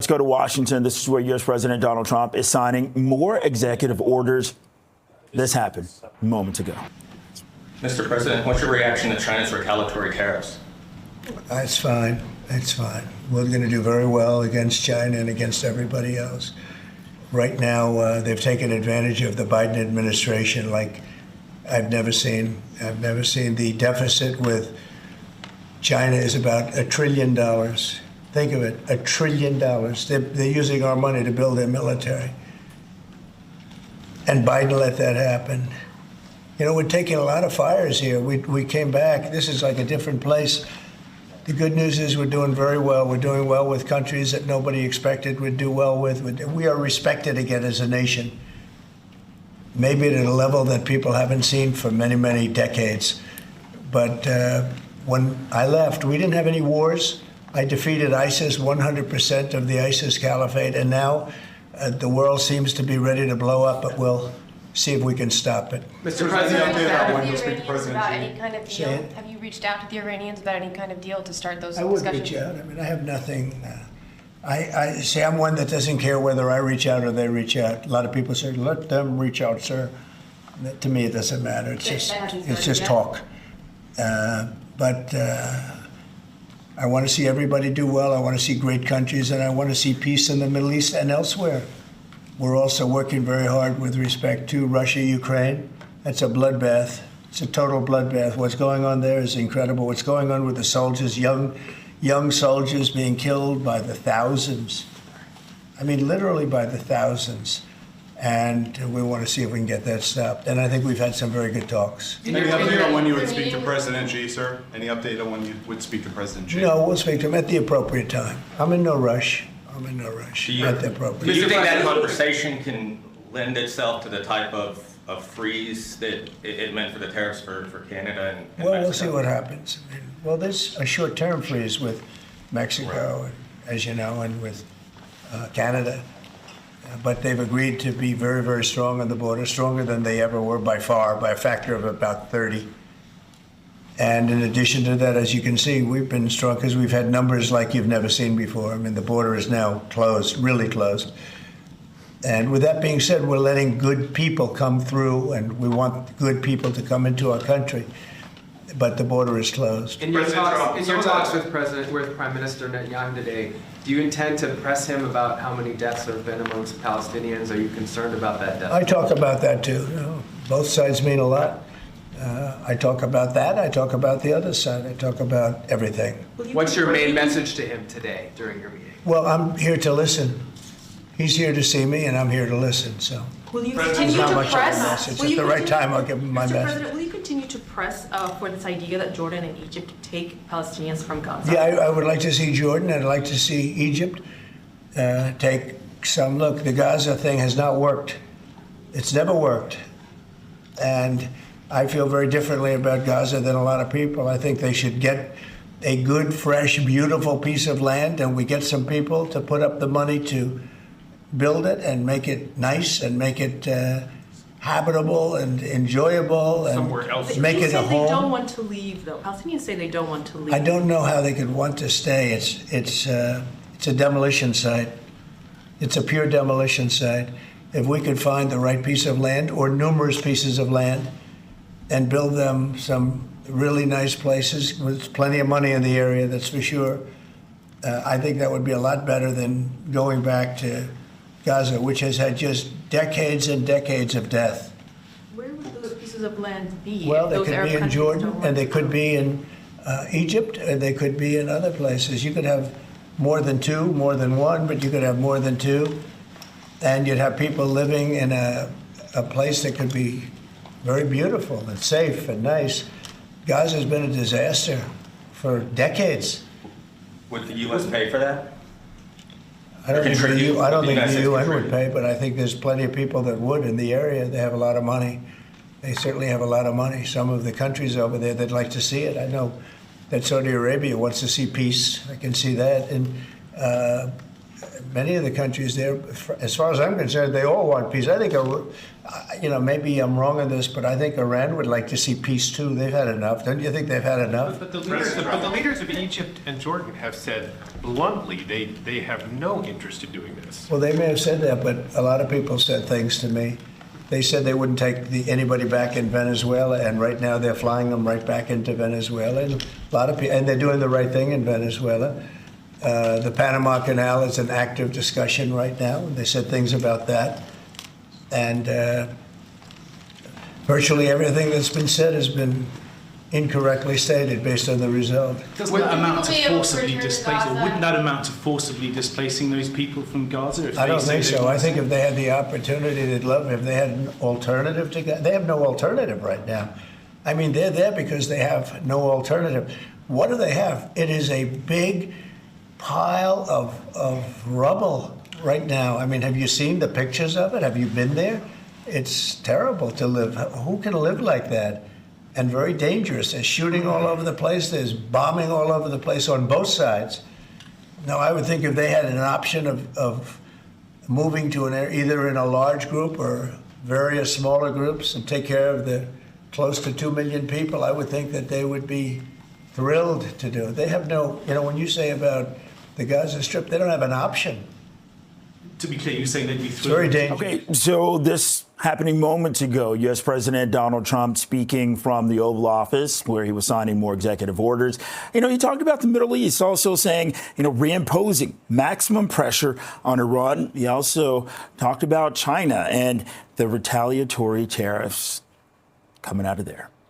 let's go to Washington. This is where U.S. President Donald Trump is signing more executive orders. This happened moments ago. Mr. President, what's your reaction to China's retaliatory tariffs? It's fine. It's fine. We're going to do very well against China and against everybody else. Right now, they've taken advantage of the Biden administration like I've never seen. I've never seen. The deficit with China is about $1 trillion. Think of it, $1 trillion. They're using our money to build their military. And Biden let that happen. You know, we're taking a lot of fires here. We came back. This is like a different place. The good news is we're doing very well. We're doing well with countries that nobody expected we'd do well with. We are respected again as a nation, maybe at a level that people haven't seen for many, many decades. But when I left, we didn't have any wars. I defeated ISIS, 100% of the ISIS caliphate, and now the world seems to be ready to blow up, but we'll see if we can stop it. Mr. President, have you reached out to the Iranians about any kind of deal to start those discussions? I would reach out. I mean, I have nothing. I say I'm one that doesn't care whether I reach out or they reach out. A lot of people say, let them reach out, sir. To me, it doesn't matter. It's just talk. But I want to see everybody do well. I want to see great countries, and I want to see peace in the Middle East and elsewhere. We're also working very hard with respect to Russia, Ukraine. That's a bloodbath. It's a total bloodbath. What's going on there is incredible. What's going on with the soldiers, young soldiers being killed by the thousands. I mean, literally by the thousands. And we want to see if we can get that stopped. And I think we've had some very good talks. Any update on when you would speak to President Xi, sir? Any update on when you would speak to President Xi? No, we'll speak to him at the appropriate time. I'm in no rush. At the appropriate Do you think that conversation can lend itself to the type of freeze that it meant for the tariffs for Canada and Well, Mexico? we'll see what happens. Well, there's a short-term freeze with Mexico, right, as you know, and with Canada. But they've agreed to be very, very strong on the border, stronger than they ever were by far, by a factor of about 30. And in addition to that, as you can see, we've been strong because we've had numbers like you've never seen before. I mean, the border is now closed, really closed. And with that being said, we're letting good people come through, and we want good people to come into our country. But the border is closed. In your talks with Prime Minister Netanyahu today, do you intend to press him about how many deaths there have been amongst Palestinians? Are you concerned about that death? I talk about that too. You know, both sides mean a lot. I talk about that. I talk about the other side. I talk about everything. What's your main message to him today during your meeting? Well, I'm here to listen. He's here to see me, and I'm here to listen. So, will you continue to press? At the right time, I'll give him my message. Mr. President, will you continue to press for this idea that Jordan and Egypt take Palestinians from Gaza? Yeah, I would like to see Jordan. I'd like to see Egypt take some look. The Gaza thing has not worked. It's never worked, and I feel very differently about Gaza than a lot of people. I think they should get a good, fresh, beautiful piece of land, and we get some people to put up the money to build it and make it nice and make it habitable and enjoyable and somewhere else. make it a home. They don't want to leave, though. Palestinians say they don't want to leave. I don't know how they could want to stay. It's a demolition site. It's a pure demolition site. If we could find the right piece of land or numerous pieces of land and build them some really nice places with plenty of money in the area, that's for sure. I think that would be a lot better than going back to Gaza, which has had just decades and decades of death. Where would those pieces of land be? Well, they could be in Jordan, and they could be in Egypt, and they could be in other places. You could have more than two, more than one, but you could have more than two. And you'd have people living in a place that could be very beautiful and safe and nice. Gaza's been a disaster for decades. Would the U.S. pay for that? I don't think the UN would pay, but I think there's plenty of people that would in the area. They have a lot of money. They certainly have a lot of money. Some of the countries over there, they'd like to see it. I know that Saudi Arabia wants to see peace. I can see that. And many of the countries there, as far as I'm concerned, they all want peace. I think, maybe I'm wrong on this, but I think Iran would like to see peace too. They've had enough. Don't you think they've had enough? But the leaders of Egypt and Jordan have said bluntly they have no interest in doing this. Well, they may have said that, but a lot of people said things to me. They said they wouldn't take anybody back in Venezuela, and right now they're flying them right back into Venezuela. And a lot of people, and they're doing the right thing in Venezuela. The Panama Canal is an active discussion right now. They said things about that, and virtually everything that's been said has been incorrectly stated based on the result. Doesn't that amount to forcibly displacing, or wouldn't that amount to forcibly displacing those people from Gaza? If I don't they say think they so. want I think to? if they had the opportunity, they'd love it. If they had an alternative to Gaza. They have no alternative right now. I mean, they're there because they have no alternative. What do they have? It is a big pile of rubble right now. I mean, have you seen the pictures of it? Have you been there? It's terrible to live. Who can live like that? And very dangerous. There's shooting all over the place. There's bombing all over the place on both sides. Now, I would think if they had an option of moving to an area, either in a large group or various smaller groups, and take care of the close to 2 million people, I would think that they would be thrilled to do it. They have no, when you say about the Gaza Strip, they don't have an option. To be clear, you're saying they'd be It's very thrilled. dangerous. Okay, so this happening moments ago, U.S. President Donald Trump speaking from the Oval Office, where he was signing more executive orders. He talked about the Middle East, also saying, reimposing maximum pressure on Iran. He also talked about China and the retaliatory tariffs coming out of there.